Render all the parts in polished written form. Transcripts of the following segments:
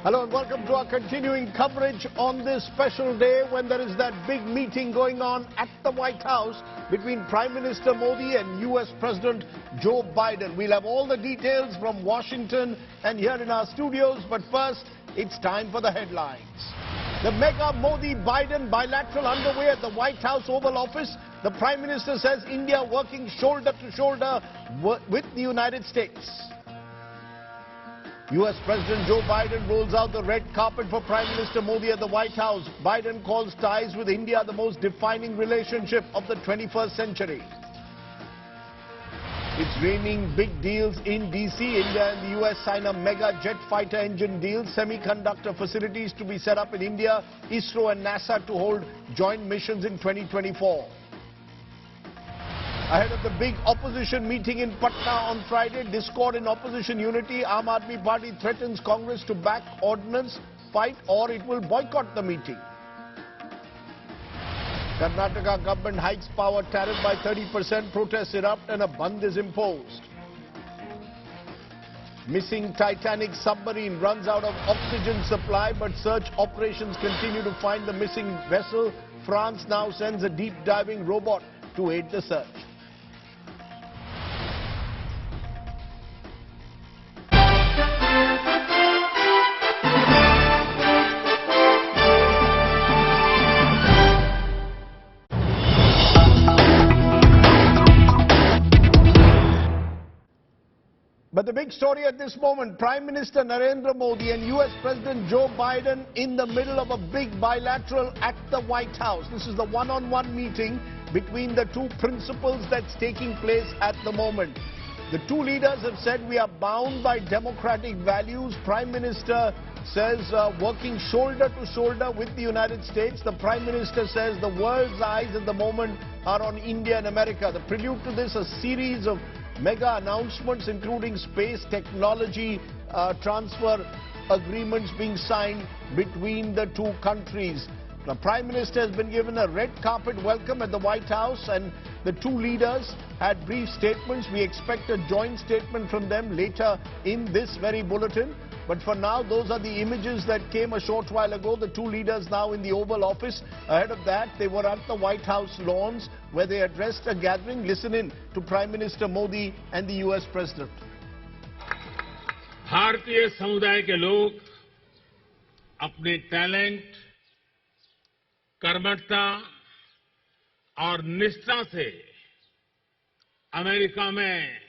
Hello and welcome to our continuing coverage on this special day when there is that big meeting going on at the White House between Prime Minister Modi and US President Joe Biden. We'll have all the details from Washington and here in our studios, but first it's time for the headlines. The mega Modi-Biden bilateral underway at the White House Oval Office. The Prime Minister says India working shoulder to shoulder with the United States. US President Joe Biden rolls out the red carpet for Prime Minister Modi at the White House. Biden calls ties with India the most defining relationship of the 21st century. It's raining big deals in DC. India and the US sign a mega jet fighter engine deal. Semiconductor facilities to be set up in India. ISRO and NASA to hold joint missions in 2024. Ahead of the big opposition meeting in Patna on Friday, discord in opposition unity. Aam Aadmi Party threatens Congress to back ordnance fight or it will boycott the meeting. Karnataka government hikes power tariff by 30%. Protests erupt and a band is imposed. Missing Titanic submarine runs out of oxygen supply, but search operations continue to find the missing vessel. France now sends a deep diving robot to aid the search. But the big story at this moment, Prime Minister Narendra Modi and US President Joe Biden in the middle of a big bilateral at the White House. This is the one-on-one meeting between the two principals that's taking place at the moment. The two leaders have said we are bound by democratic values. Prime Minister says working shoulder to shoulder with the United States. The Prime Minister says the world's eyes at the moment are on India and America. The prelude to this, a series of mega announcements including space technology transfer agreements being signed between the two countries. The Prime Minister has been given a red carpet welcome at the White House and the two leaders had brief statements. We expect a joint statement from them later in this very bulletin. But for now, those are the images that came a short while ago. The two leaders now in the Oval Office. Ahead of that, they were at the White House lawns where they addressed a gathering. Listen in to Prime Minister Modi and the US President. भारतीय समुदाय के लोग अपने talent, कर्मठता और निष्ठा से America में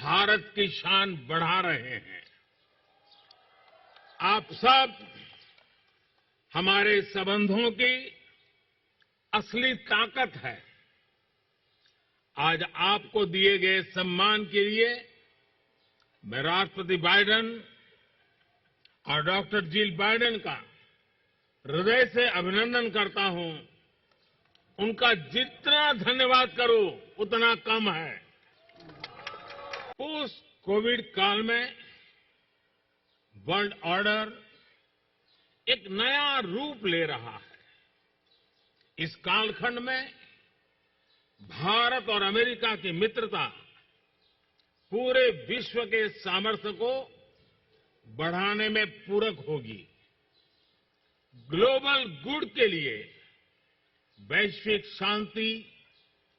भारत की शान बढ़ा रहे हैं। आप सब हमारे संबंधों की असली ताकत है। आज आपको दिए गए सम्मान के लिए मैं राष्ट्रपति बाइडेन और डॉक्टर जिल बाइडेन का हृदय से अभिनंदन करता हूं। उनका जितना धन्यवाद करो उतना कम है। पोस्ट कोविड काल में वर्ल्ड ऑर्डर एक नया रूप ले रहा है। इस कालखंड में भारत और अमेरिका की मित्रता पूरे विश्व के सामर्थ्य को बढ़ाने में पूरक होगी। ग्लोबल गुड के लिए वैश्विक शांति,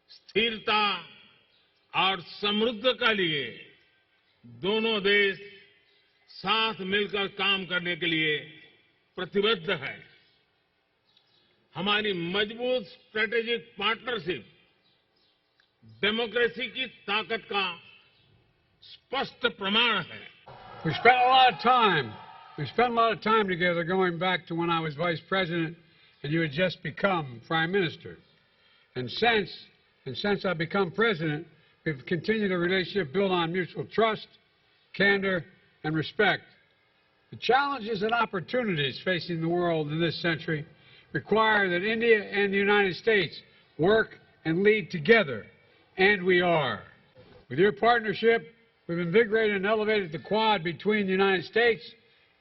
स्थिरता और समृद्धि के लिए दोनों देश साथ मिलकर काम करने के लिए प्रतिबद्ध है। हमारी मजबूत स्ट्रेटेजिक पार्टनरशिप डेमोक्रेसी की ताकत का स्पष्ट प्रमाण है। We spent a lot of time together going back to when I was Vice President and you had just become Prime Minister. And since I've become President, we've continued a relationship built on mutual trust, candor, and respect. The challenges and opportunities facing the world in this century require that India and the United States work and lead together, and we are. With your partnership, we've invigorated and elevated the Quad between the United States,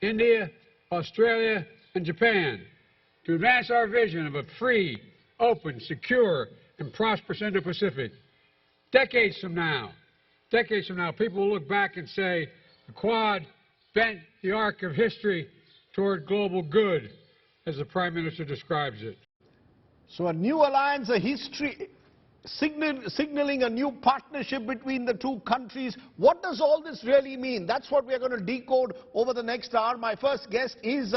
India, Australia, and Japan to advance our vision of a free, open, secure, and prosperous Indo-Pacific. Decades from now, people will look back and say the Quad bent the arc of history toward global good, as the Prime Minister describes it. So a new alliance, a history, signaling a new partnership between the two countries. What does all this really mean? That's what we're going to decode over the next hour. My first guest is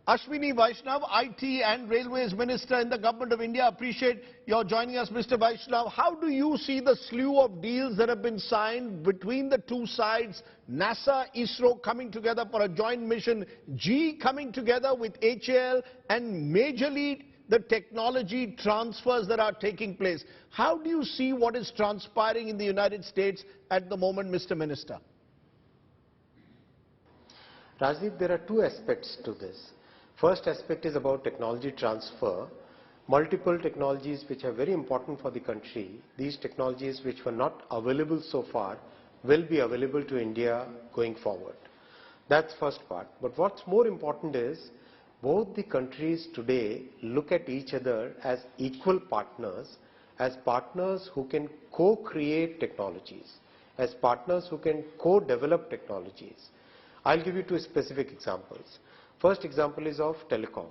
Ashwini Vaishnav, IT and Railways Minister in the Government of India. Appreciate your joining us, Mr. Vaishnav. How do you see the slew of deals that have been signed between the two sides? NASA, ISRO coming together for a joint mission, GE coming together with HAL, and majorly the technology transfers that are taking place. How do you see what is transpiring in the United States at the moment, Mr. Minister? Rajdeep, there are two aspects to this. First aspect is about technology transfer. Multiple technologies which are very important for the country. These technologies which were not available so far will be available to India going forward. That's first part. But what's more important is both the countries today look at each other as equal partners, as partners who can co-create technologies, as partners who can co-develop technologies. I'll give you two specific examples. First example is of telecom.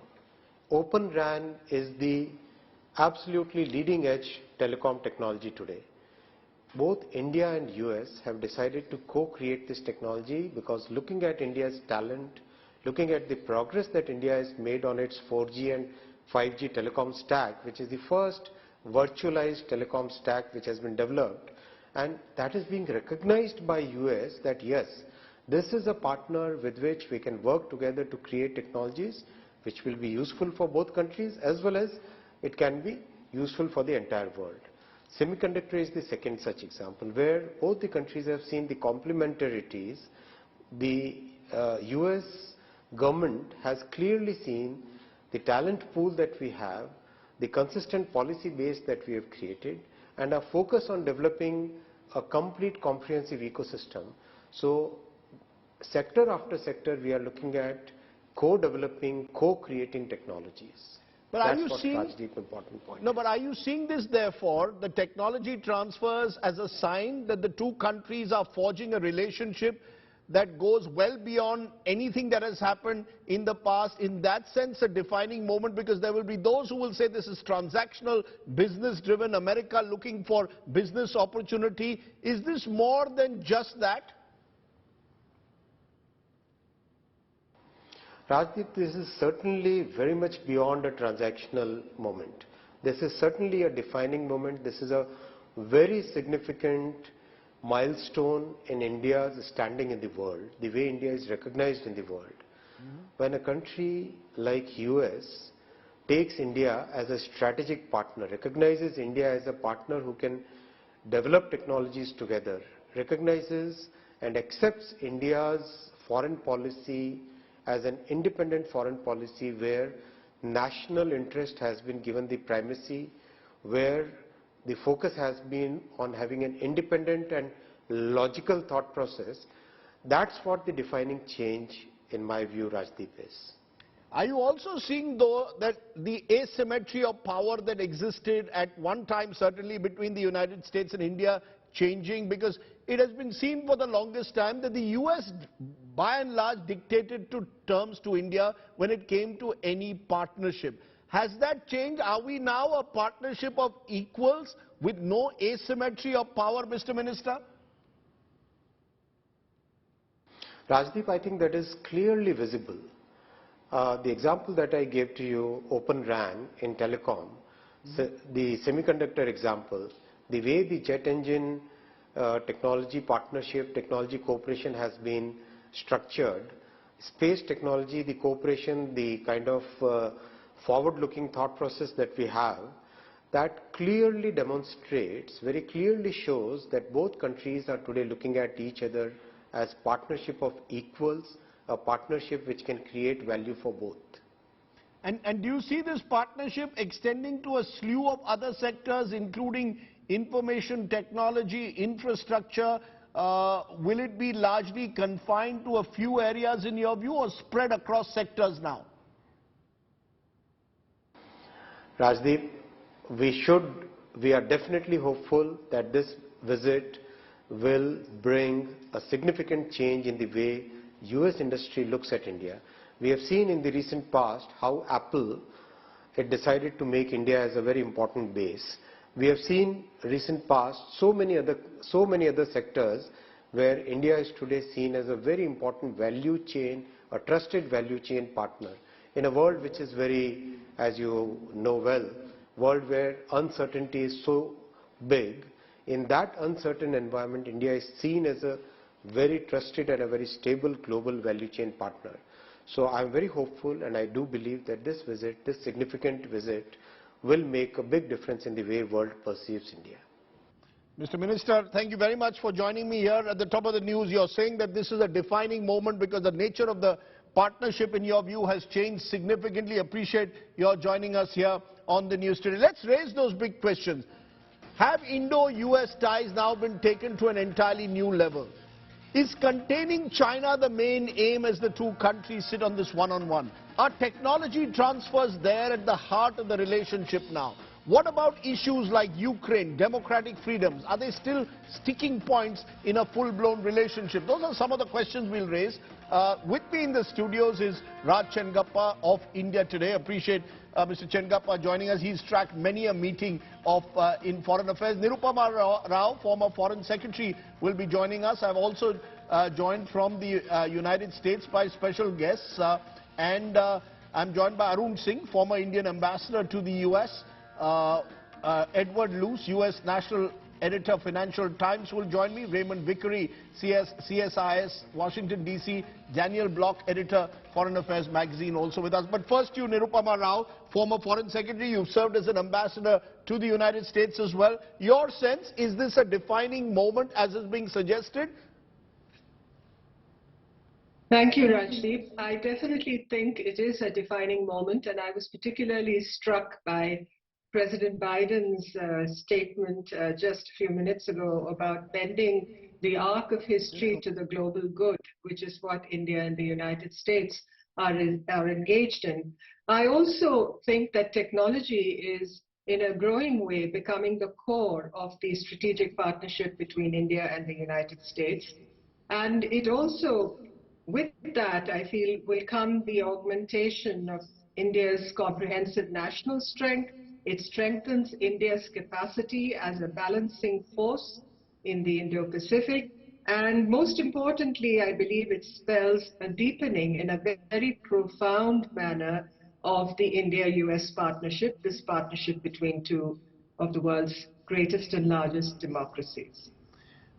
Open RAN is the absolutely leading edge telecom technology today. Both India and US have decided to co-create this technology because looking at India's talent, looking at the progress that India has made on its 4G and 5G telecom stack, which is the first virtualized telecom stack which has been developed, and that is being recognized by US that yes, this is a partner with which we can work together to create technologies which will be useful for both countries as well as it can be useful for the entire world. Semiconductor is the second such example where both the countries have seen the complementarities. The US government has clearly seen the talent pool that we have, the consistent policy base that we have created, and our focus on developing a complete comprehensive ecosystem. So sector after sector we are looking at co-developing, co-creating technologies. But That's are you what seeing, Rajdeep important point. no, but are you seeing this therefore, the technology transfers as a sign that the two countries are forging a relationship that goes well beyond anything that has happened in the past? In that sense, a defining moment, because there will be those who will say this is transactional, business-driven, America looking for business opportunity. Is this more than just that? Rajdeep, this is certainly very much beyond a transactional moment. This is certainly a defining moment. This is a very significant milestone in India's standing in the world, the way India is recognized in the world. When a country like US takes India as a strategic partner, recognizes India as a partner who can develop technologies together, recognizes and accepts India's foreign policy as an independent foreign policy where national interest has been given the primacy, where the focus has been on having an independent and logical thought process. That's what the defining change, in my view, Rajdeep, is. Are you also seeing, though, that the asymmetry of power that existed at one time, certainly between the United States and India, changing? Because it has been seen for the longest time that the US, by and large, dictated terms to India when it came to any partnership. Has that changed? Are we now a partnership of equals with no asymmetry of power, Mr. Minister? Rajdeep, I think that is clearly visible. The example that I gave to you, Open RAN in telecom, the semiconductor example, the way the jet engine technology partnership, technology cooperation has been structured, space technology, the cooperation, the kind of forward-looking thought process that we have, that clearly demonstrates, very clearly shows that both countries are today looking at each other as partnership of equals, a partnership which can create value for both. And do you see this partnership extending to a slew of other sectors, including information technology, infrastructure? Will it be largely confined to a few areas in your view, or spread across sectors now? Rajdeep, we are definitely hopeful that this visit will bring a significant change in the way US industry looks at India. We have seen in the recent past how Apple had decided to make India as a very important base. We have seen recent past so many other sectors where India is today seen as a very important value chain, a trusted value chain partner in a world which is very, as you know well, world where uncertainty is so big. In that uncertain environment, India is seen as a very trusted and a very stable global value chain partner. So I am very hopeful, and I do believe that this visit, this significant visit, will make a big difference in the way world perceives India. Mr. Minister, thank you very much for joining me here. At the top of the news, you're saying that this is a defining moment because the nature of the partnership, in your view, has changed significantly. Appreciate your joining us here on the news today. Let's raise those big questions. Have Indo-US ties now been taken to an entirely new level? Is containing China the main aim as the two countries sit on this one-on-one? Are technology transfers there at the heart of the relationship now? What about issues like Ukraine, democratic freedoms? Are they still sticking points in a full-blown relationship? Those are some of the questions we'll raise. With me in the studios is Raj Chengappa of India Today. Appreciate Mr. Chengappa joining us. He's tracked many a meeting of in foreign affairs. Nirupama Rao, former foreign secretary, will be joining us. I've also joined from the United States by special guests. I'm joined by Arun Singh, former Indian ambassador to the US. Edward Luce, US National Editor, Financial Times, will join me. Raymond Vickery, CSIS, Washington, D.C. Daniel Block, Editor, Foreign Affairs Magazine, also with us. But first, you, Nirupama Rao, former Foreign Secretary. You've served as an ambassador to the United States as well. Your sense, is this a defining moment, as is being suggested? Thank you, Rajdeep. I definitely think it is a defining moment, and I was particularly struck by President Biden's statement just a few minutes ago about bending the arc of history to the global good, which is what India and the United States are engaged in. I also think that technology is, in a growing way, becoming the core of the strategic partnership between India and the United States. And it also, with that, I feel, will come the augmentation of India's comprehensive national strength. It strengthens India's capacity as a balancing force in the Indo-Pacific. And most importantly, I believe it spells a deepening in a very profound manner of the India-US partnership, this partnership between two of the world's greatest and largest democracies.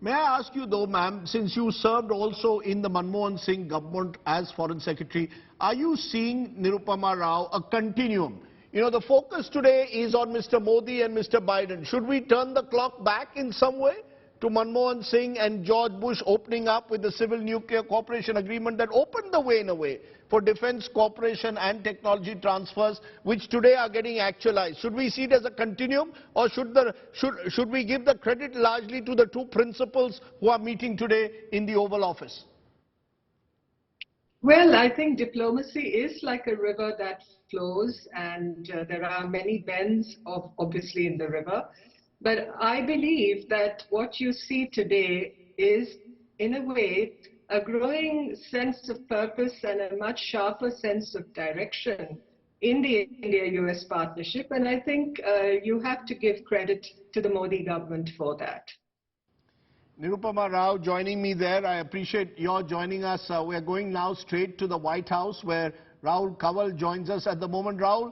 May I ask you though, ma'am, since you served also in the Manmohan Singh government as Foreign Secretary, are you seeing, Nirupama Rao, a continuum? You know, the focus today is on Mr. Modi and Mr. Biden. Should we turn the clock back in some way to Manmohan Singh and George Bush opening up with the Civil Nuclear Cooperation Agreement that opened the way, in a way, for defense cooperation and technology transfers, which today are getting actualized? Should we see it as a continuum, or should we give the credit largely to the two principals who are meeting today in the Oval Office? Well, I think diplomacy is like a river that flows, and there are many bends, obviously, in the river. But I believe that what you see today is, in a way, a growing sense of purpose and a much sharper sense of direction in the India-US partnership. And I think you have to give credit to the Modi government for that. Nirupama Rao joining me there. I appreciate your joining us. We are going now straight to the White House, where Rahul Kanwal joins us at the moment. Rahul,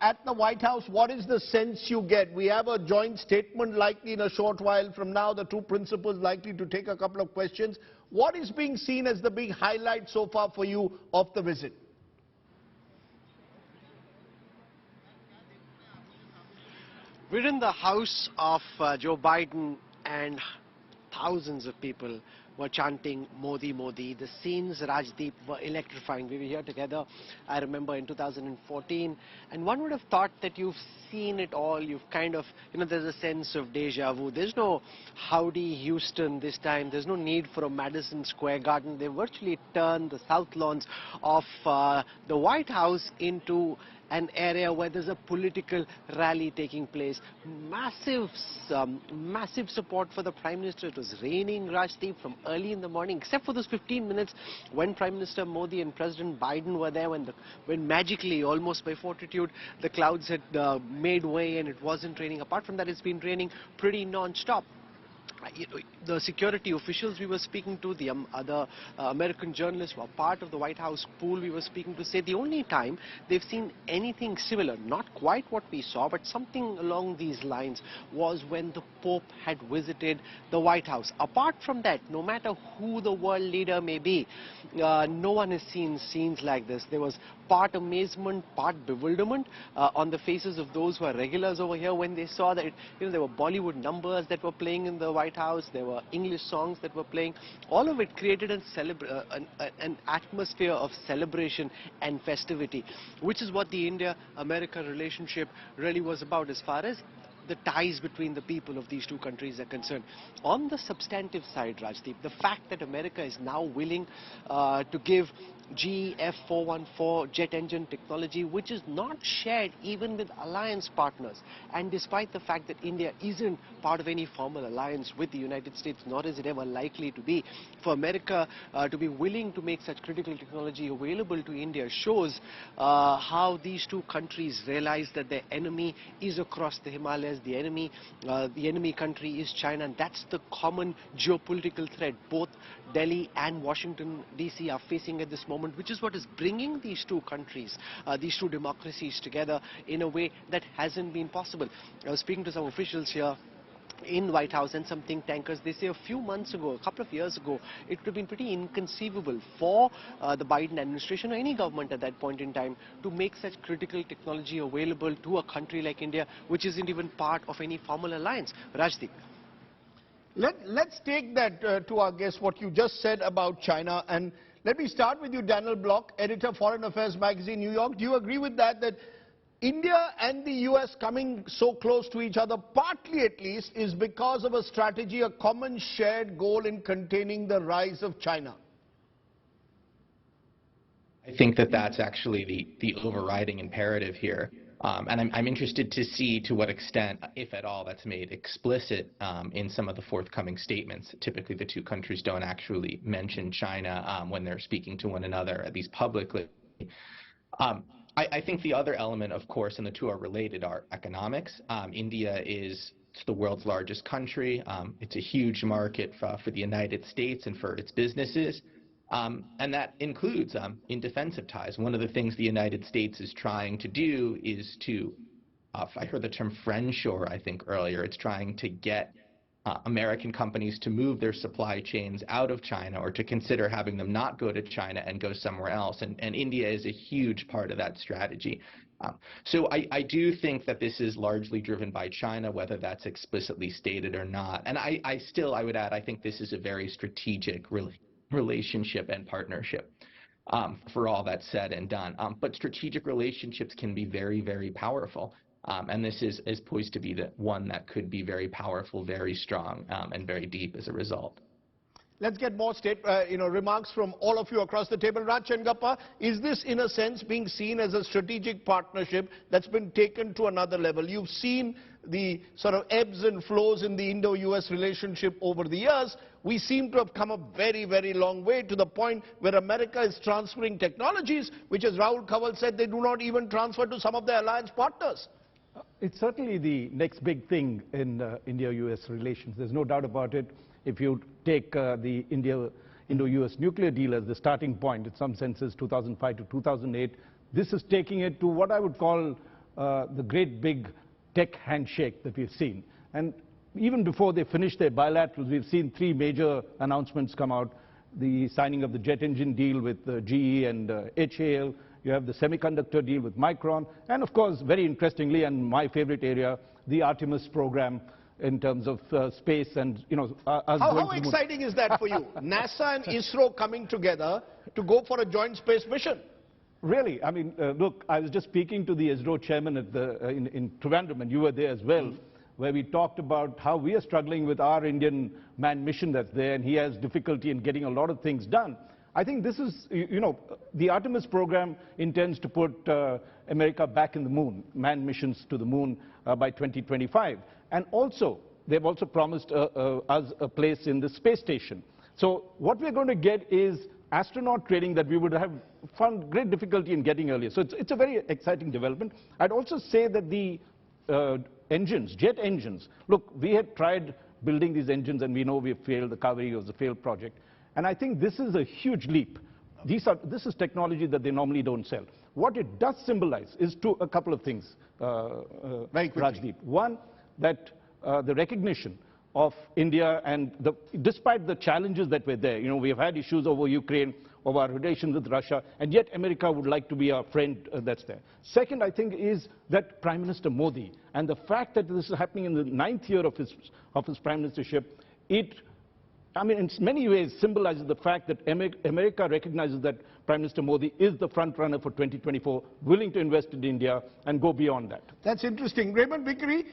at the White House, what is the sense you get? We have a joint statement likely in a short while from now. The two principals likely to take a couple of questions. What is being seen as the big highlight so far for you of the visit? We're in the house of Joe Biden, and thousands of people were chanting Modi, Modi. The scenes, Rajdeep, were electrifying. We were here together, I remember, in 2014. And one would have thought that you've seen it all. You've kind of, there's a sense of deja vu. There's no howdy Houston this time. There's no need for a Madison Square Garden. They virtually turned the south lawns of the White House into an area where there's a political rally taking place. Massive support for the Prime Minister. It was raining, Rajdeep, from early in the morning, except for those 15 minutes when Prime Minister Modi and President Biden were there, when magically, almost by fortitude, the clouds had made way and it wasn't raining. Apart from that, it's been raining pretty non-stop. The security officials we were speaking to, the other American journalists who are part of the White House pool we were speaking to, say the only time they've seen anything similar, not quite what we saw, but something along these lines, was when the Pope had visited the White House. Apart from that, no matter who the world leader may be, no one has seen scenes like this. There was part amazement, part bewilderment on the faces of those who are regulars over here when they saw that there were Bollywood numbers that were playing in the White House, there were English songs that were playing. All of it created an atmosphere of celebration and festivity, which is what the India-America relationship really was about as far as the ties between the people of these two countries are concerned. On the substantive side, Rajdeep, the fact that America is now willing to give GE F414 jet engine technology, which is not shared even with alliance partners, and despite the fact that India isn't part of any formal alliance with the United States, nor is it ever likely to be, for America to be willing to make such critical technology available to India shows how these two countries realize that their enemy is across the Himalayas. The enemy country is China, and that's the common geopolitical threat both Delhi and Washington DC are facing at this moment, which is what is bringing these two countries, these two democracies together in a way that hasn't been possible. I was speaking to some officials here in White House and some think tankers. They say a few months ago, a couple of years ago, it would have been pretty inconceivable for the Biden administration or any government at that point in time to make such critical technology available to a country like India, which isn't even part of any formal alliance. Rajdeep. Let's take that to our guest, what you just said about China. And let me start with you, Daniel Block, editor, Foreign Affairs Magazine, New York. Do you agree with that, that India and the US coming so close to each other, partly at least, is because of a strategy, a common shared goal in containing the rise of China? I think that that's actually the overriding imperative here. And I'm interested to see to what extent, if at all, that's made explicit in some of the forthcoming statements. Typically, the two countries don't actually mention China when they're speaking to one another, at least publicly. I think the other element, of course, and the two are related, are economics. India is the world's largest country. It's a huge market for the United States and for its businesses. And that includes in defensive ties. One of the things the United States is trying to do is to, I heard the term friendshore, I think, earlier. It's trying to get American companies to move their supply chains out of China, or to consider having them not go to China and go somewhere else. And India is a huge part of that strategy. So I do think that this is largely driven by China, whether that's explicitly stated or not. And I would add, I think this is a very strategic relationship and partnership, for all that's said and done. But strategic relationships can be very, very powerful. And this is poised to be the one that could be very powerful, very strong, and very deep as a result. Let's get more remarks from all of you across the table. Raj Chengappa, is this in a sense being seen as a strategic partnership that's been taken to another level? You've seen the sort of ebbs and flows in the Indo-US relationship over the years. We seem to have come a very, very long way, to the point where America is transferring technologies, which, as Rahul Kanwal said, they do not even transfer to some of their alliance partners. It's certainly the next big thing in India-US relations. There's no doubt about it. If you take the Indo-US nuclear deal as the starting point, in some senses 2005 to 2008, this is taking it to what I would call the great big tech handshake that we've seen. And even before they finish their bilaterals, we've seen three major announcements come out. The signing of the jet engine deal with GE and HAL. You have the semiconductor deal with Micron. And of course, very interestingly, and my favorite area, the Artemis program in terms of space and, How exciting is that for you? NASA and ISRO coming together to go for a joint space mission. Really, I mean, look, I was just speaking to the ISRO chairman at in Trivandrum, and you were there as well, where we talked about how we are struggling with our Indian manned mission that's there, and he has difficulty in getting a lot of things done. I think this is, the Artemis program intends to put America back in the moon, manned missions to the moon by 2025. And also, they've also promised us a place in the space station. So what we're going to get is astronaut training that we would have found great difficulty in getting earlier. So it's a very exciting development. I'd also say that the engines, jet engines, look, we had tried building these engines and we know we've failed. The Kaveri was a failed project. And I think this is a huge leap. This is technology that they normally don't sell. What it does symbolize is a couple of things, Rajdeep. One, that the recognition of India, and despite the challenges that were there, we have had issues over Ukraine, over our relations with Russia, and yet America would like to be our friend that's there. Second, I think, is that Prime Minister Modi, and the fact that this is happening in the 9th year of his prime ministership, in many ways symbolizes the fact that America recognizes that Prime Minister Modi is the front runner for 2024, willing to invest in India and go beyond that. That's interesting. Raymond Vickery,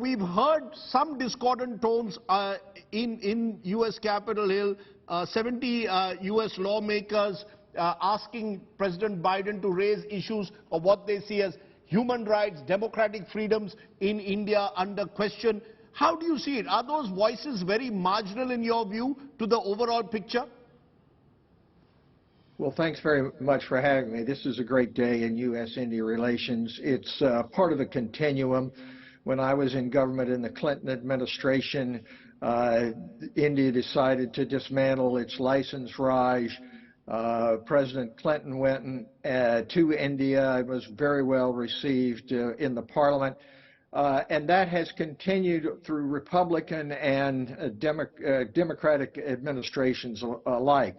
we've heard some discordant tones in U.S. Capitol Hill, 70 U.S. lawmakers asking President Biden to raise issues of what they see as human rights, democratic freedoms in India under question. How do you see it? Are those voices very marginal in your view to the overall picture? Well, thanks very much for having me. This is a great day in U.S.-India relations. It's part of a continuum. When I was in government in the Clinton administration, India decided to dismantle its license Raj. President Clinton went to India. It was very well received in the parliament. And that has continued through Republican and Democratic administrations alike.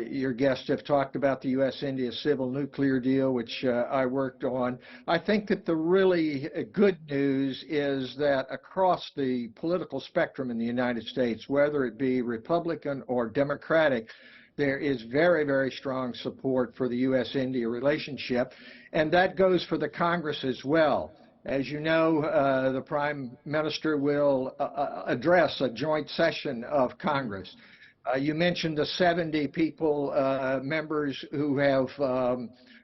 Your guests have talked about the U.S.-India civil nuclear deal, which I worked on. I think that the really good news is that across the political spectrum in the United States, whether it be Republican or Democratic, there is very, very strong support for the U.S.-India relationship, and that goes for the Congress as well. As you know, the Prime Minister will address a joint session of Congress. You mentioned the 70 members who have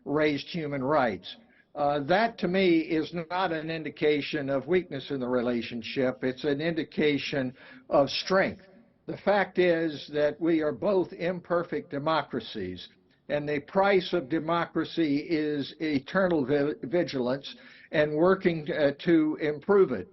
raised human rights. That, to me, is not an indication of weakness in the relationship. It's an indication of strength. The fact is that we are both imperfect democracies, and the price of democracy is eternal vigilance and working to improve it.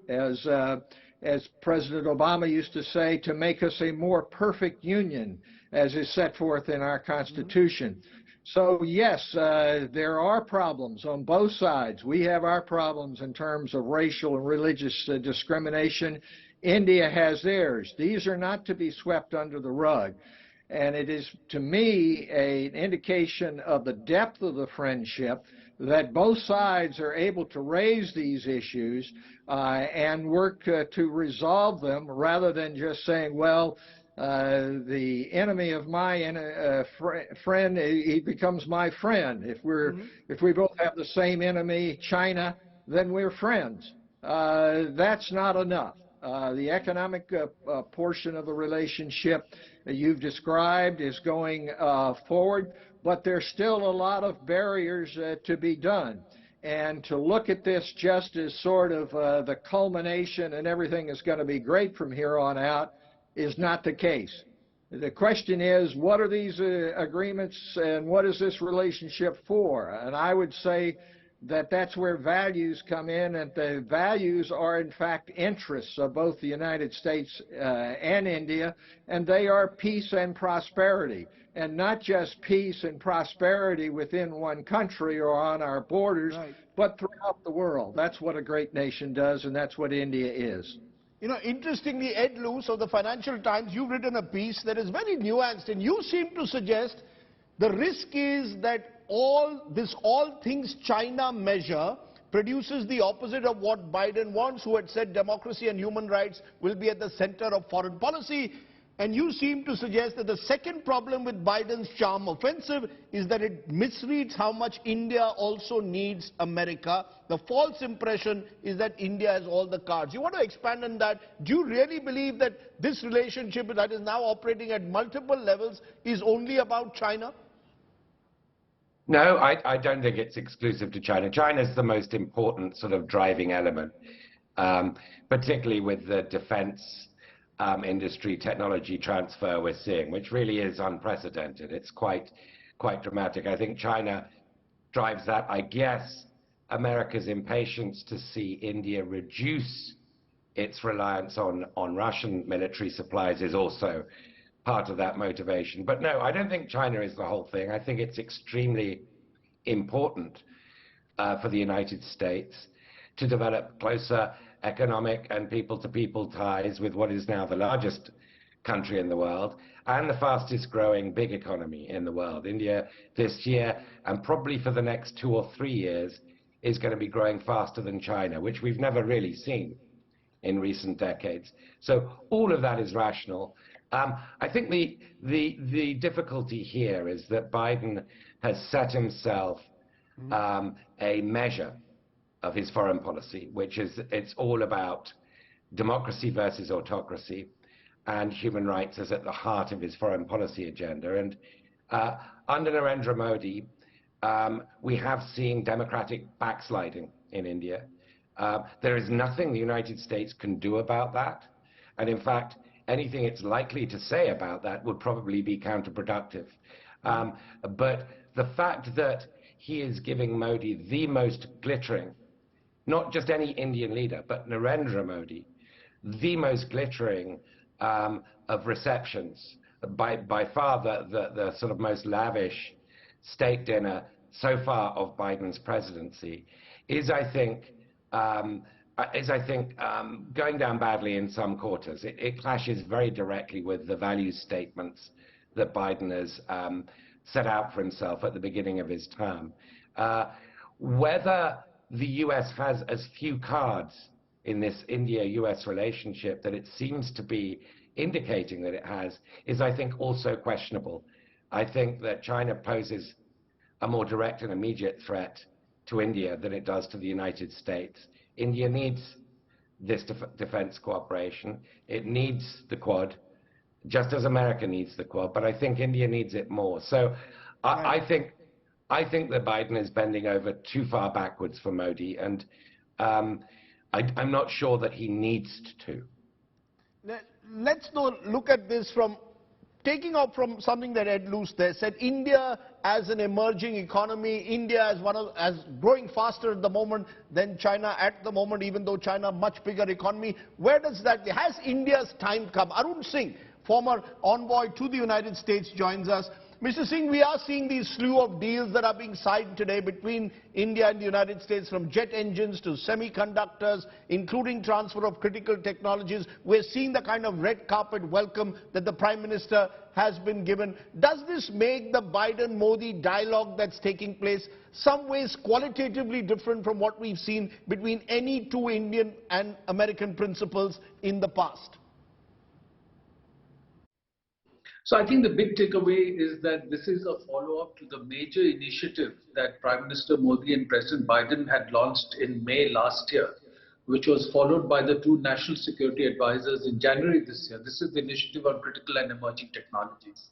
As President Obama used to say, to make us a more perfect union, as is set forth in our Constitution. So yes, there are problems on both sides. We have our problems in terms of racial and religious discrimination. India has theirs. These are not to be swept under the rug. And it is, to me, an indication of the depth of the friendship that both sides are able to raise these issues and work to resolve them, rather than just saying, well, the enemy of my friend, he becomes my friend. If we both have the same enemy, China, then we're friends. That's not enough. The economic portion of the relationship you've described is going forward, but there's still a lot of barriers to be done. And to look at this just as sort of the culmination and everything is going to be great from here on out is not the case. The question is, what are these agreements and what is this relationship for? And I would say that that's where values come in, and the values are in fact interests of both the United States and India, and they are peace and prosperity, and not just peace and prosperity within one country or on our borders, but throughout the world. That's what a great nation does, and that's what India is. You know, interestingly, Ed Luce of the Financial Times, you've written a piece that is very nuanced, and you seem to suggest the risk is that all things China measure produces the opposite of what Biden wants, who had said democracy and human rights will be at the center of foreign policy. And you seem to suggest that the second problem with Biden's charm offensive is that it misreads how much India also needs America. The false impression is that India has all the cards. You want to expand on that? Do you really believe that this relationship that is now operating at multiple levels is only about China? No, I don't think it's exclusive to China. China is the most important sort of driving element, particularly with the defense industry technology transfer we're seeing, which really is unprecedented. It's quite dramatic. I think China drives that. I guess America's impatience to see India reduce its reliance on Russian military supplies is also part of that motivation. But no, I don't think China is the whole thing. I think it's extremely important for the United States to develop closer economic and people-to-people ties with what is now the largest country in the world and the fastest growing big economy in the world. India this year and probably for the next 2 or 3 years is going to be growing faster than China, which we've never really seen in recent decades. So all of that is rational. I think the difficulty here is that Biden has set himself a measure of his foreign policy, which is it's all about democracy versus autocracy, and human rights is at the heart of his foreign policy agenda. And under Narendra Modi, we have seen democratic backsliding in India. There is nothing the United States can do about that. And in fact, anything it's likely to say about that would probably be counterproductive. But the fact that he is giving Modi the most glittering, not just any Indian leader, but Narendra Modi, the most glittering of receptions, by far the sort of most lavish state dinner so far of Biden's presidency, is I think going down badly in some quarters. It clashes very directly with the value statements that Biden has set out for himself at the beginning of his term. Whether the U.S. has as few cards in this India-U.S. relationship that it seems to be indicating that it has is, I think, also questionable. I think that China poses a more direct and immediate threat to India than it does to the United States. India needs this defense cooperation. It needs the Quad, just as America needs the Quad, but I think India needs it more. So I think that Biden is bending over too far backwards for Modi, and I'm not sure that he needs to. Let's now look at this from taking off from something that Ed Luce there said. India as an emerging economy, India as growing faster at the moment than China at the moment, even though China a much bigger economy. Where does that, has India's time come? Arun Singh, former envoy to the United States, joins us. Mr. Singh, we are seeing these slew of deals that are being signed today between India and the United States, from jet engines to semiconductors, including transfer of critical technologies. We're seeing the kind of red carpet welcome that the Prime Minister has been given. Does this make the Biden-Modi dialogue that's taking place some ways qualitatively different from what we've seen between any two Indian and American principals in the past? So I think the big takeaway is that this is a follow-up to the major initiative that Prime Minister Modi and President Biden had launched in May last year, which was followed by the two national security advisors in January this year. This is the initiative on critical and emerging technologies.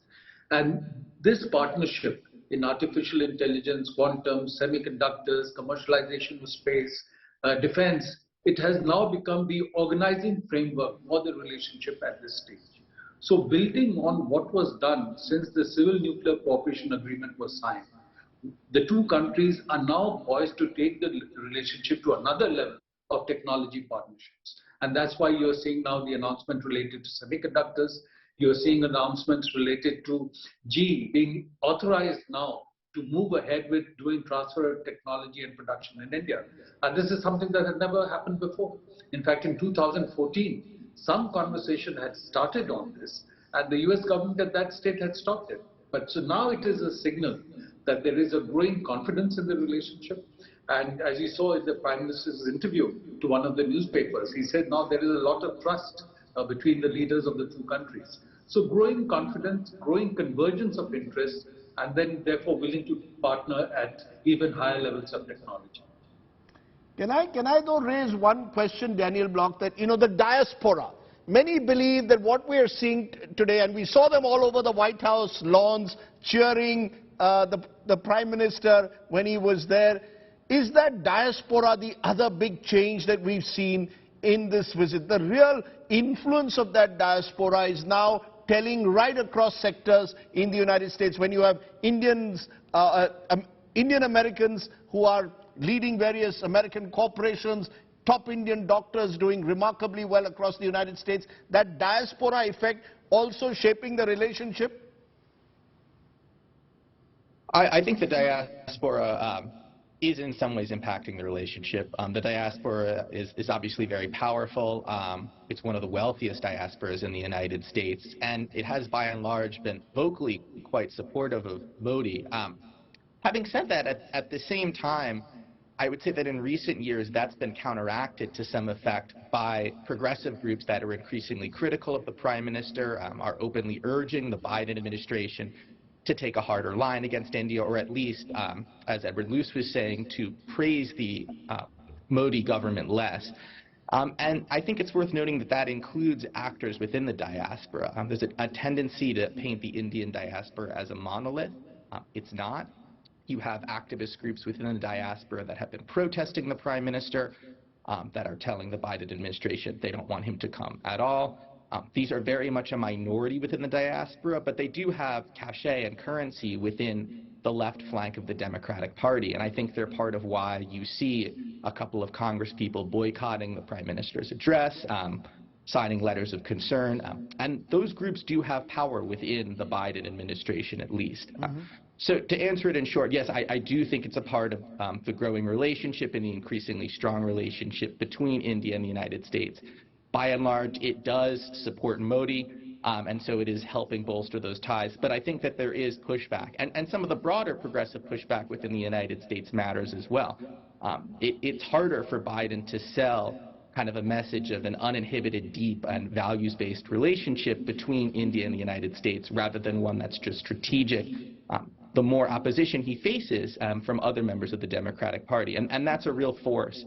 And this partnership in artificial intelligence, quantum, semiconductors, commercialization of space, defense, it has now become the organizing framework for the relationship at this stage. So building on what was done since the Civil Nuclear Cooperation Agreement was signed, the two countries are now poised to take the relationship to another level of technology partnerships. And that's why you're seeing now the announcement related to semiconductors. You're seeing announcements related to GE being authorized now to move ahead with doing transfer of technology and production in India. And this is something that had never happened before. In fact, in 2014, some conversation had started on this, and the US government at that state had stopped it. But so now it is a signal that there is a growing confidence in the relationship. And as you saw in the Prime Minister's interview to one of the newspapers, he said now there is a lot of trust between the leaders of the two countries. So growing confidence, growing convergence of interests, and then therefore willing to partner at even higher levels of technology. Can I though raise one question, Daniel Block, that, the diaspora, many believe that what we are seeing today, and we saw them all over the White House lawns cheering the Prime Minister when he was there, is that diaspora the other big change that we've seen in this visit? The real influence of that diaspora is now telling right across sectors in the United States. When you have Indian Americans who are leading various American corporations, top Indian doctors doing remarkably well across the United States, that diaspora effect also shaping the relationship? I think the diaspora is in some ways impacting the relationship. The diaspora is obviously very powerful. It's one of the wealthiest diasporas in the United States, and it has by and large been vocally quite supportive of Modi. Having said that, at the same time, I would say that in recent years that's been counteracted to some effect by progressive groups that are increasingly critical of the Prime Minister, are openly urging the Biden administration to take a harder line against India, or at least, as Edward Luce was saying, to praise the Modi government less. And I think it's worth noting that that includes actors within the diaspora. There's a tendency to paint the Indian diaspora as a monolith. It's not. You have activist groups within the diaspora that have been protesting the Prime Minister, that are telling the Biden administration they don't want him to come at all. These are very much a minority within the diaspora, but they do have cachet and currency within the left flank of the Democratic Party. And I think they're part of why you see a couple of Congress people boycotting the Prime Minister's address, signing letters of concern. And those groups do have power within the Biden administration, at least. So to answer it in short, yes, I do think it's a part of the growing relationship and the increasingly strong relationship between India and the United States. By and large, it does support Modi, and so it is helping bolster those ties. But I think that there is pushback, and some of the broader progressive pushback within the United States matters as well. It's harder for Biden to sell kind of a message of an uninhibited, deep, and values-based relationship between India and the United States, rather than one that's just strategic. The more opposition he faces from other members of the Democratic Party. And that's a real force.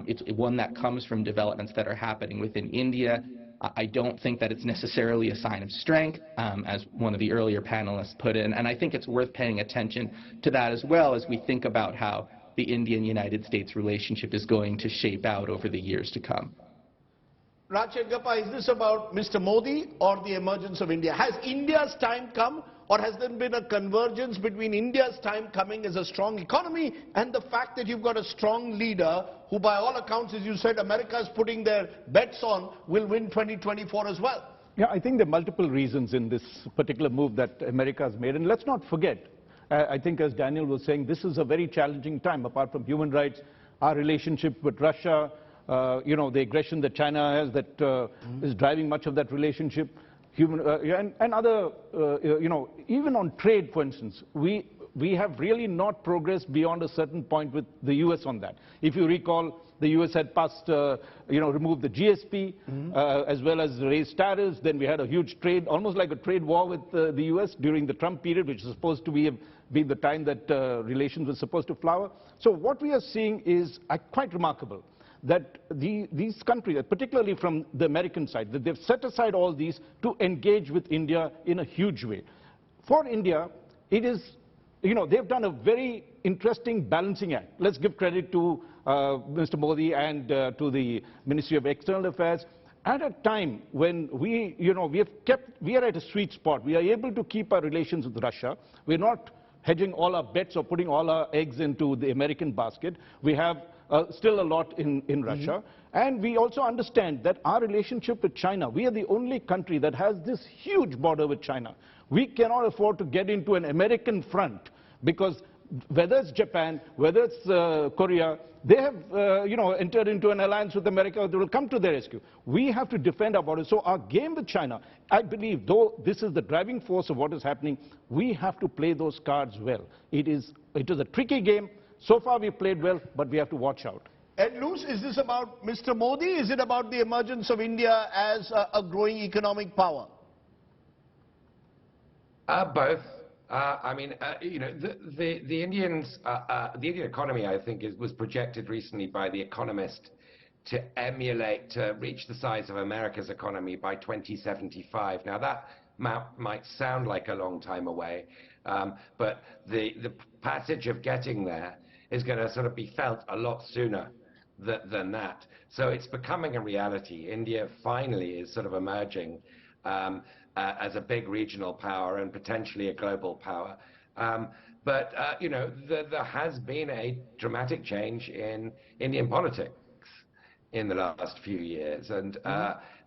It's one that comes from developments that are happening within India. I don't think that it's necessarily a sign of strength, as one of the earlier panelists put in. And I think it's worth paying attention to that as well as we think about how the Indian-United States relationship is going to shape out over the years to come. Rajshekhar, is this about Mr. Modi or the emergence of India? Has India's time come, or has there been a convergence between India's time coming as a strong economy and the fact that you've got a strong leader who, by all accounts, as you said, America is putting their bets on, will win 2024 as well? Yeah, I think there are multiple reasons in this particular move that America has made. And let's not forget, I think as Daniel was saying, this is a very challenging time. Apart from human rights, our relationship with Russia, the aggression that China has that is driving much of that relationship. And other, even on trade, for instance, we have really not progressed beyond a certain point with the US on that. If you recall, the US had passed, removed the GSP, as well as raised tariffs. Then we had a huge trade, almost like a trade war with the US during the Trump period, which is supposed to be the time that relations were supposed to flower. So what we are seeing is quite remarkable, that these countries, particularly from the American side, that they've set aside all these to engage with India in a huge way. For India, it is, they've done a very interesting balancing act. Let's give credit to Mr. Modi and to the Ministry of External Affairs. At a time when we are at a sweet spot. We are able to keep our relations with Russia. We're not hedging all our bets or putting all our eggs into the American basket. We have still a lot in Russia. And we also understand that our relationship with China, we are the only country that has this huge border with China. We cannot afford to get into an American front, because whether it's Japan, whether it's Korea, they have entered into an alliance with America that will come to their rescue. We have to defend our borders. So our game with China, I believe, though this is the driving force of what is happening, we have to play those cards well. It is a tricky game. So far we played well, but we have to watch out. Ed Luce, is this about Mr. Modi? Is it about the emergence of India as a growing economic power? Both. I mean, you know, the Indians, the Indian economy, I think, was projected recently by The Economist to reach the size of America's economy by 2075. Now, that might sound like a long time away, but the passage of getting there is going to sort of be felt a lot sooner than that. So it's becoming a reality. India finally is sort of emerging as a big regional power and potentially a global power. But you know, there has been a dramatic change in Indian politics in the last few years, and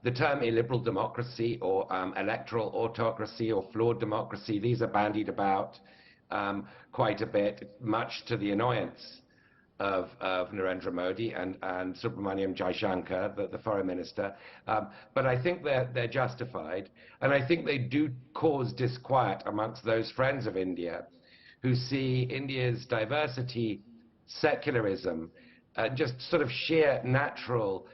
the term illiberal democracy or electoral autocracy or flawed democracy, these are bandied about quite a bit, much to the annoyance of Narendra Modi and Subramaniam Jaishankar, the foreign minister. But I think they're justified, and I think they do cause disquiet amongst those friends of India who see India's diversity, secularism, just sort of sheer natural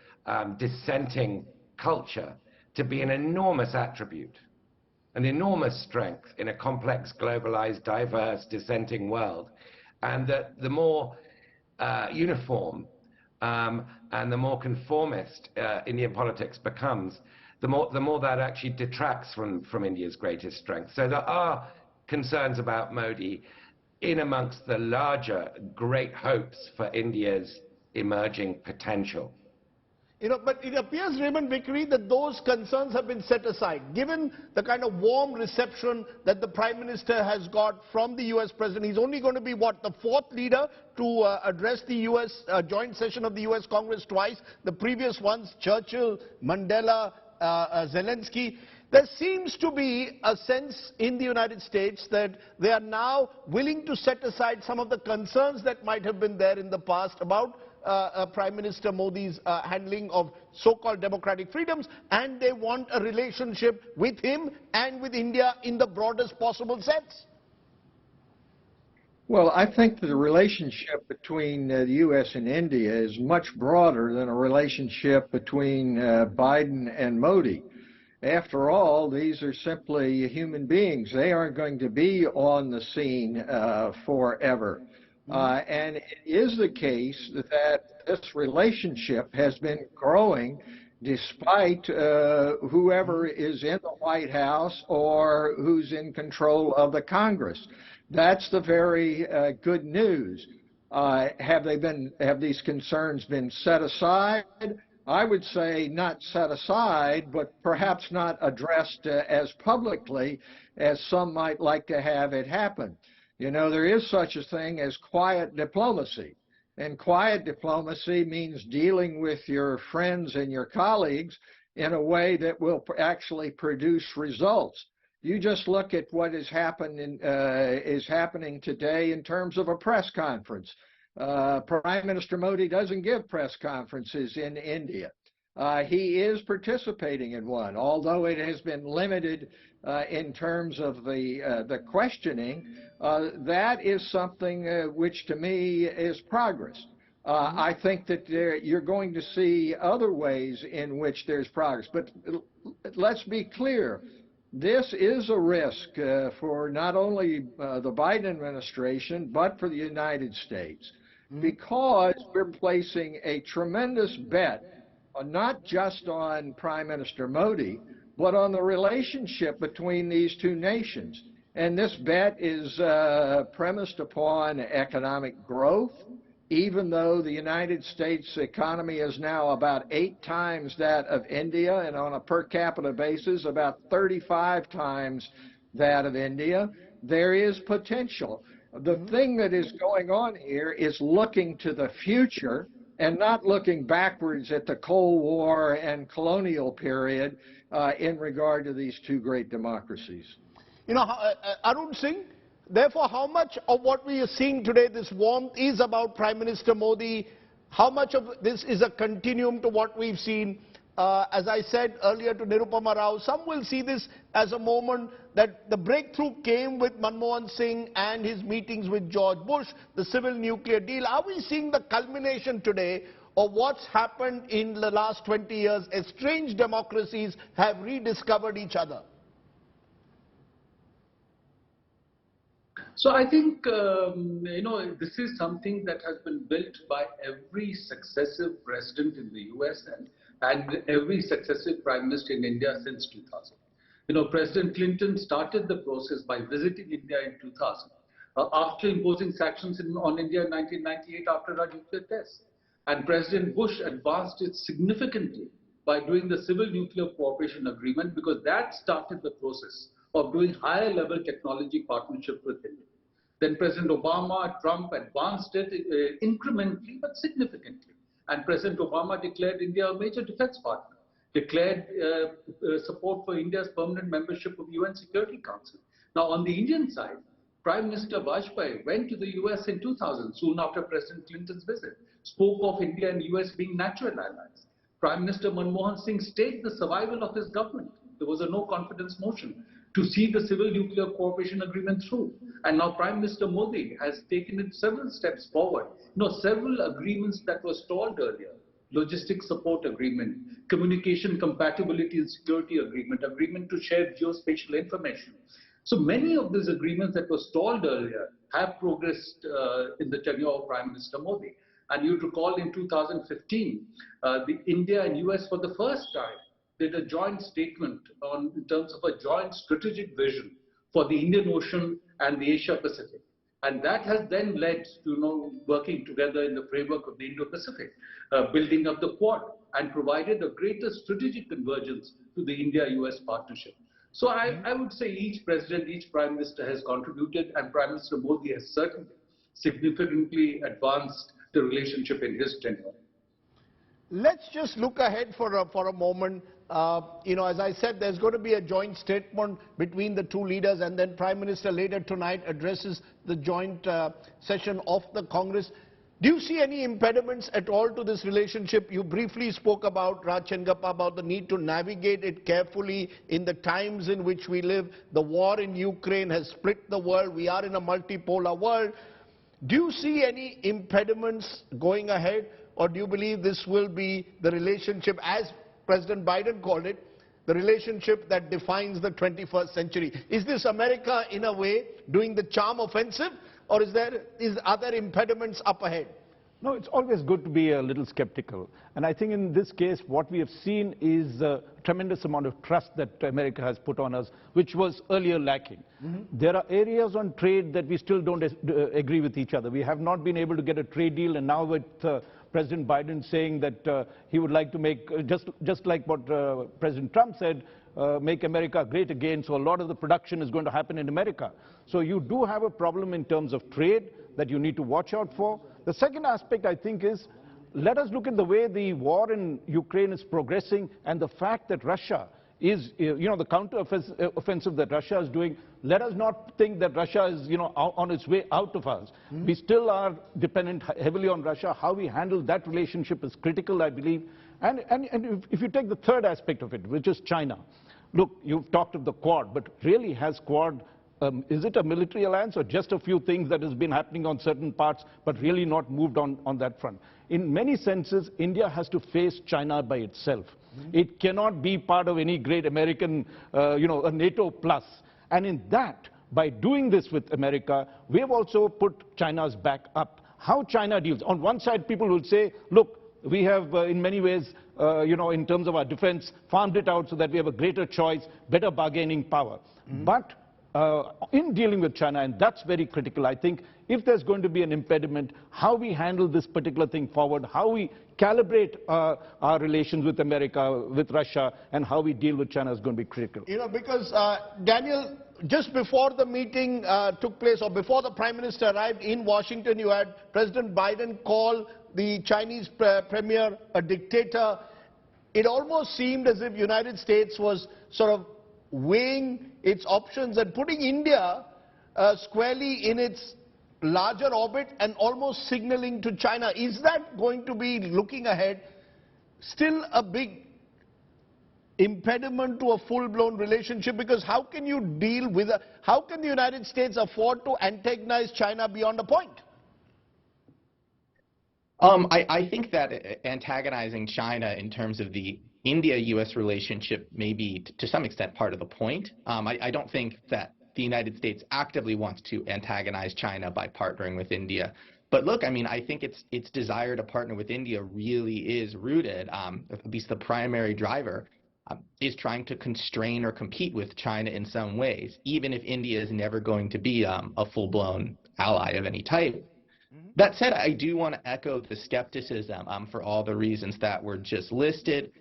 dissenting culture to be an enormous attribute, an enormous strength in a complex, globalized, diverse, dissenting world. And that the more uniform and the more conformist Indian politics becomes, the more that actually detracts from India's greatest strength. So there are concerns about Modi in amongst the larger great hopes for India's emerging potential. You know, but it appears, Raymond Vickery, that those concerns have been set aside. Given the kind of warm reception that the Prime Minister has got from the US President, he's only going to be, what, the fourth leader to address the US joint session of the US Congress twice. The previous ones, Churchill, Mandela, Zelensky. There seems to be a sense in the United States that they are now willing to set aside some of the concerns that might have been there in the past about Prime Minister Modi's handling of so-called democratic freedoms, and they want a relationship with him and with India in the broadest possible sense. Well, I think that the relationship between the U.S. and India is much broader than a relationship between Biden and Modi. After all, these are simply human beings. They aren't going to be on the scene forever. And it is the case that this relationship has been growing despite whoever is in the White House or who's in control of the Congress. That's the very good news. Have these concerns been set aside? I would say not set aside, but perhaps not addressed as publicly as some might like to have it happen. You know, there is such a thing as quiet diplomacy. And quiet diplomacy means dealing with your friends and your colleagues in a way that will actually produce results. You just look at what is happening today in terms of a press conference. Prime Minister Modi doesn't give press conferences in India. He is participating in one, although it has been limited in terms of the questioning. That is something which to me is progress. I think that you're going to see other ways in which there's progress. But let's be clear. This is a risk for not only the Biden administration, but for the United States, because we're placing a tremendous bet not just on Prime Minister Modi, but on the relationship between these two nations. And this bet is premised upon economic growth, even though the United States economy is now about 8 times that of India, and on a per capita basis, about 35 times that of India. There is potential. The thing that is going on here is looking to the future and not looking backwards at the Cold War and colonial period in regard to these two great democracies. You know, Arun Singh, therefore, how much of what we are seeing today, this warmth, is about Prime Minister Modi? How much of this is a continuum to what we've seen? As I said earlier to Nirupama Rao, some will see this as a moment that the breakthrough came with Manmohan Singh and his meetings with George Bush, the civil nuclear deal. Are we seeing the culmination today of what's happened in the last 20 years as strange democracies have rediscovered each other? So I think, this is something that has been built by every successive president in the US and every successive prime minister in India since 2000. President Clinton started the process by visiting India in 2000, after imposing sanctions on India in 1998 after our nuclear test. And President Bush advanced it significantly by doing the Civil Nuclear Cooperation Agreement, because that started the process of doing higher level technology partnership with India. Then President Obama, Trump advanced it incrementally but significantly. And President Obama declared India a major defense partner, declared support for India's permanent membership of UN Security Council. Now on the Indian side, Prime Minister Vajpayee went to the US in 2000, soon after President Clinton's visit, spoke of India and US being natural allies. Prime Minister Manmohan Singh staked the survival of his government. There was a no confidence motion to see the Civil Nuclear Cooperation Agreement through. And now Prime Minister Modi has taken it several steps forward. Several agreements that were stalled earlier: logistics support agreement, communication compatibility and security agreement, agreement to share geospatial information. So many of these agreements that were stalled earlier have progressed in the tenure of Prime Minister Modi. And you'd recall in 2015, the India and US for the first time did a joint statement in terms of a joint strategic vision for the Indian Ocean and the Asia Pacific. And that has then led to working together in the framework of the Indo-Pacific, building up the Quad, and provided a greater strategic convergence to the India-US partnership. So I would say each president, each prime minister has contributed, and Prime Minister Modi has certainly significantly advanced the relationship in his tenure. Let's just look ahead for a moment. As I said, there's going to be a joint statement between the two leaders, and then Prime Minister later tonight addresses the joint session of the Congress. Do you see any impediments at all to this relationship? You briefly spoke about, Raj Chengappa, about the need to navigate it carefully in the times in which we live. The war in Ukraine has split the world. We are in a multipolar world. Do you see any impediments going ahead, or do you believe this will be the relationship, as President Biden called it, the relationship that defines the 21st century? Is this America, in a way, doing the charm offensive, or are there impediments up ahead? No, it's always good to be a little skeptical. And I think in this case, what we have seen is a tremendous amount of trust that America has put on us, which was earlier lacking. There are areas on trade that we still don't agree with each other. We have not been able to get a trade deal, and now with President Biden saying that he would like to make, just like what President Trump said, make America great again, so a lot of the production is going to happen in America. So you do have a problem in terms of trade that you need to watch out for. The second aspect, I think, is let us look at the way the war in Ukraine is progressing, and the fact that Russia is, the counter-offensive that Russia is doing. Let us not think that Russia is, on its way out of us. We still are dependent heavily on Russia. How we handle that relationship is critical, I believe. And if you take the third aspect of it, which is China. Look, you've talked of the Quad, but really has Quad, is it a military alliance or just a few things that has been happening on certain parts, but really not moved on that front? In many senses, India has to face China by itself. It cannot be part of any great American, a NATO plus. And in that, by doing this with America, we have also put China's back up. How China deals. On one side, people will say, look, we have in many ways, in terms of our defense, farmed it out so that we have a greater choice, better bargaining power. But in dealing with China, and that's very critical, I think, if there's going to be an impediment, how we handle this particular thing forward, how we calibrate our relations with America, with Russia, and how we deal with China is going to be critical. Because, Daniel, just before the meeting took place, or before the Prime Minister arrived in Washington, you had President Biden call the Chinese premier a dictator. It almost seemed as if the United States was sort of weighing its options and putting India squarely in its larger orbit and almost signaling to China. Is that going to be, looking ahead, still a big impediment to a full-blown relationship? Because how can you deal with how can the United States afford to antagonize China beyond a point? I think that antagonizing China in terms of the India-US relationship may be, to some extent, part of the point. I don't think that the United States actively wants to antagonize China by partnering with India. But look, I mean, I think its desire to partner with India really is rooted, at least the primary driver, is trying to constrain or compete with China in some ways, even if India is never going to be a full-blown ally of any type. That said, I do want to echo the skepticism for all the reasons that were just listed.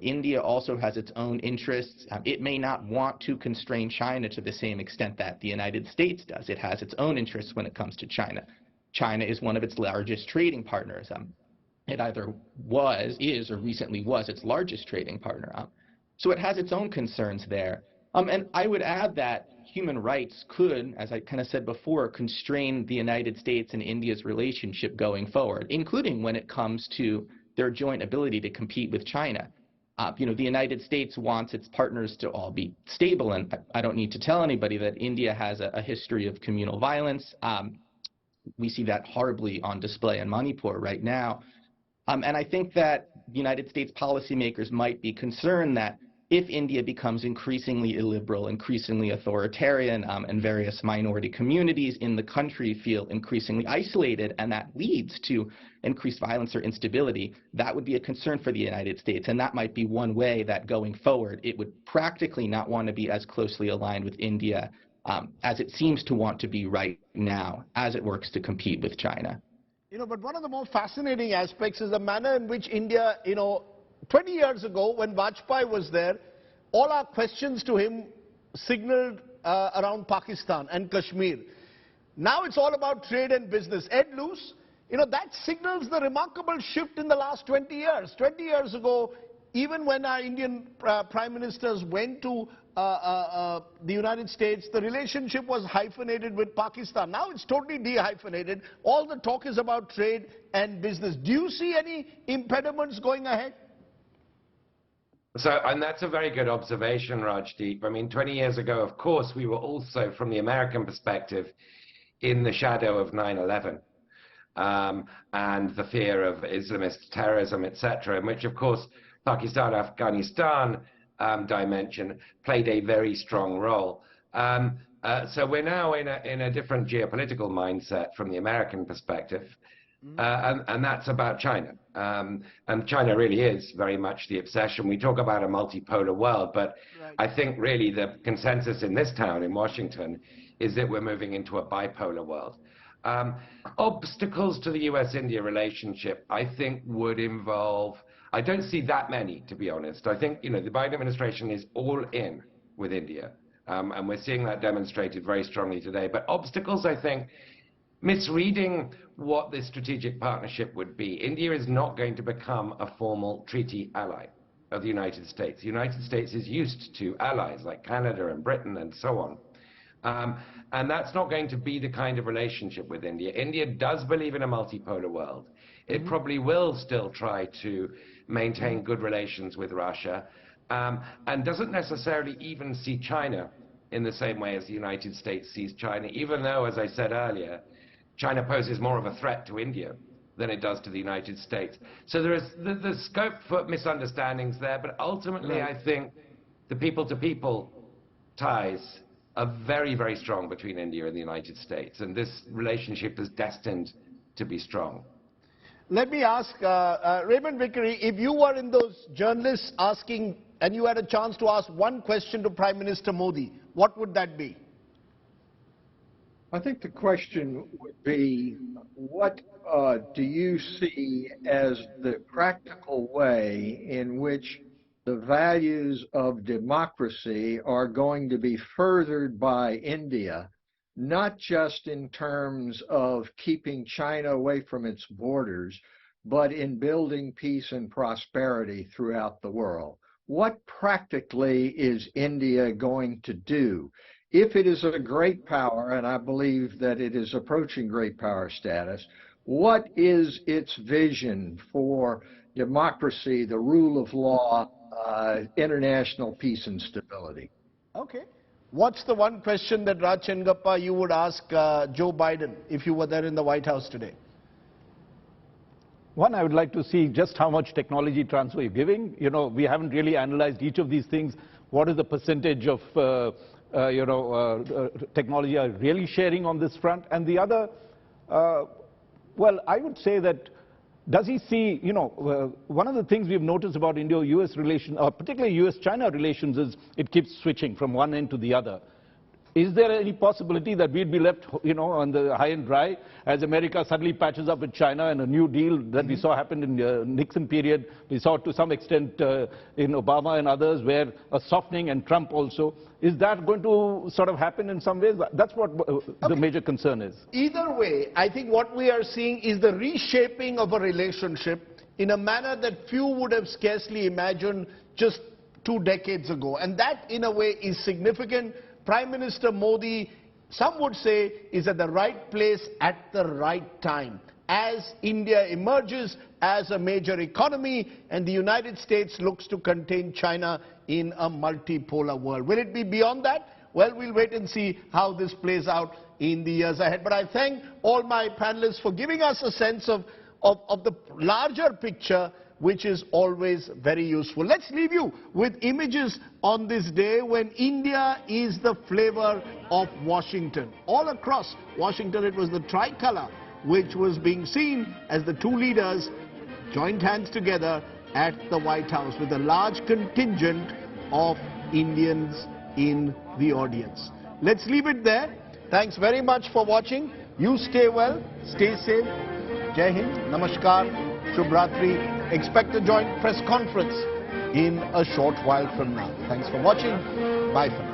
India also has its own interests. It may not want to constrain China to the same extent that the United States does. It has its own interests when it comes to China. China is one of its largest trading partners. It either was, is, or recently was its largest trading partner. So it has its own concerns there. And I would add that human rights could, as I kind of said before, constrain the United States and India's relationship going forward, including when it comes to their joint ability to compete with China. The United States wants its partners to all be stable, and I don't need to tell anybody that India has a history of communal violence. We see that horribly on display in Manipur right now. And I think that United States policymakers might be concerned that if India becomes increasingly illiberal, increasingly authoritarian, and various minority communities in the country feel increasingly isolated, and that leads to increased violence or instability, that would be a concern for the United States. And that might be one way that going forward, it would practically not want to be as closely aligned with India as it seems to want to be right now, as it works to compete with China. But one of the most fascinating aspects is the manner in which India, 20 years ago, when Vajpayee was there, all our questions to him signaled around Pakistan and Kashmir. Now it's all about trade and business. Ed Luce, that signals the remarkable shift in the last 20 years. 20 years ago, even when our Indian prime ministers went to the United States, the relationship was hyphenated with Pakistan. Now it's totally de-hyphenated. All the talk is about trade and business. Do you see any impediments going ahead? And that's a very good observation, Rajdeep. I mean, 20 years ago, of course, we were also, from the American perspective, in the shadow of 9/11 and the fear of Islamist terrorism, etc., in which, of course, Pakistan-Afghanistan dimension played a very strong role. So we're now in a different geopolitical mindset from the American perspective. And that's about China. And China really is very much the obsession. We talk about a multipolar world, but I think really the consensus in this town, in Washington, is that we're moving into a bipolar world. Obstacles to the US-India relationship, I think, would involve, I don't see that many, to be honest. I think, the Biden administration is all in with India. And we're seeing that demonstrated very strongly today. But obstacles, I think, misreading what this strategic partnership would be. India is not going to become a formal treaty ally of the United States. The United States is used to allies like Canada and Britain and so on. And that's not going to be the kind of relationship with India. India does believe in a multipolar world. It probably will still try to maintain good relations with Russia, and doesn't necessarily even see China in the same way as the United States sees China, even though, as I said earlier, China poses more of a threat to India than it does to the United States. So there is the scope for misunderstandings there, but ultimately I think the people-to-people ties are very, very strong between India and the United States, and this relationship is destined to be strong. Let me ask Raymond Vickery, if you were in those journalists asking, and you had a chance to ask one question to Prime Minister Modi, what would that be? I think the question would be, what do you see as the practical way in which the values of democracy are going to be furthered by India, not just in terms of keeping China away from its borders, but in building peace and prosperity throughout the world? What practically is India going to do? If it is a great power, and I believe that it is approaching great power status, what is its vision for democracy, the rule of law, international peace and stability? Okay. What's the one question that Raj Chengappa you would ask Joe Biden if you were there in the White House today? One, I would like to see just how much technology transfer you're giving. We haven't really analyzed each of these things. What is the percentage of technology are really sharing on this front? And the other, well, I would say that does he see, one of the things we've noticed about Indo-US relations, particularly US-China relations, is it keeps switching from one end to the other. Is there any possibility that we'd be left, on the high and dry as America suddenly patches up with China and a new deal that we saw happen in the Nixon period, we saw to some extent in Obama and others, where a softening, and Trump also. Is that going to sort of happen in some ways? That's what the major concern is. Either way, I think what we are seeing is the reshaping of a relationship in a manner that few would have scarcely imagined just 2 decades ago. And that, in a way, is significant. Prime Minister Modi, some would say, is at the right place at the right time. As India emerges as a major economy and the United States looks to contain China in a multipolar world. Will it be beyond that? Well, we'll wait and see how this plays out in the years ahead. But I thank all my panelists for giving us a sense of the larger picture, which is always very useful. Let's leave you with images on this day when India is the flavor of Washington. All across Washington, it was the tricolor which was being seen as the two leaders joined hands together at the White House with a large contingent of Indians in the audience. Let's leave it there. Thanks very much for watching. You stay well, stay safe. Jai Hind, Namaskar, Shubhratri. Expect a joint press conference in a short while from now. Thanks for watching. Bye for now.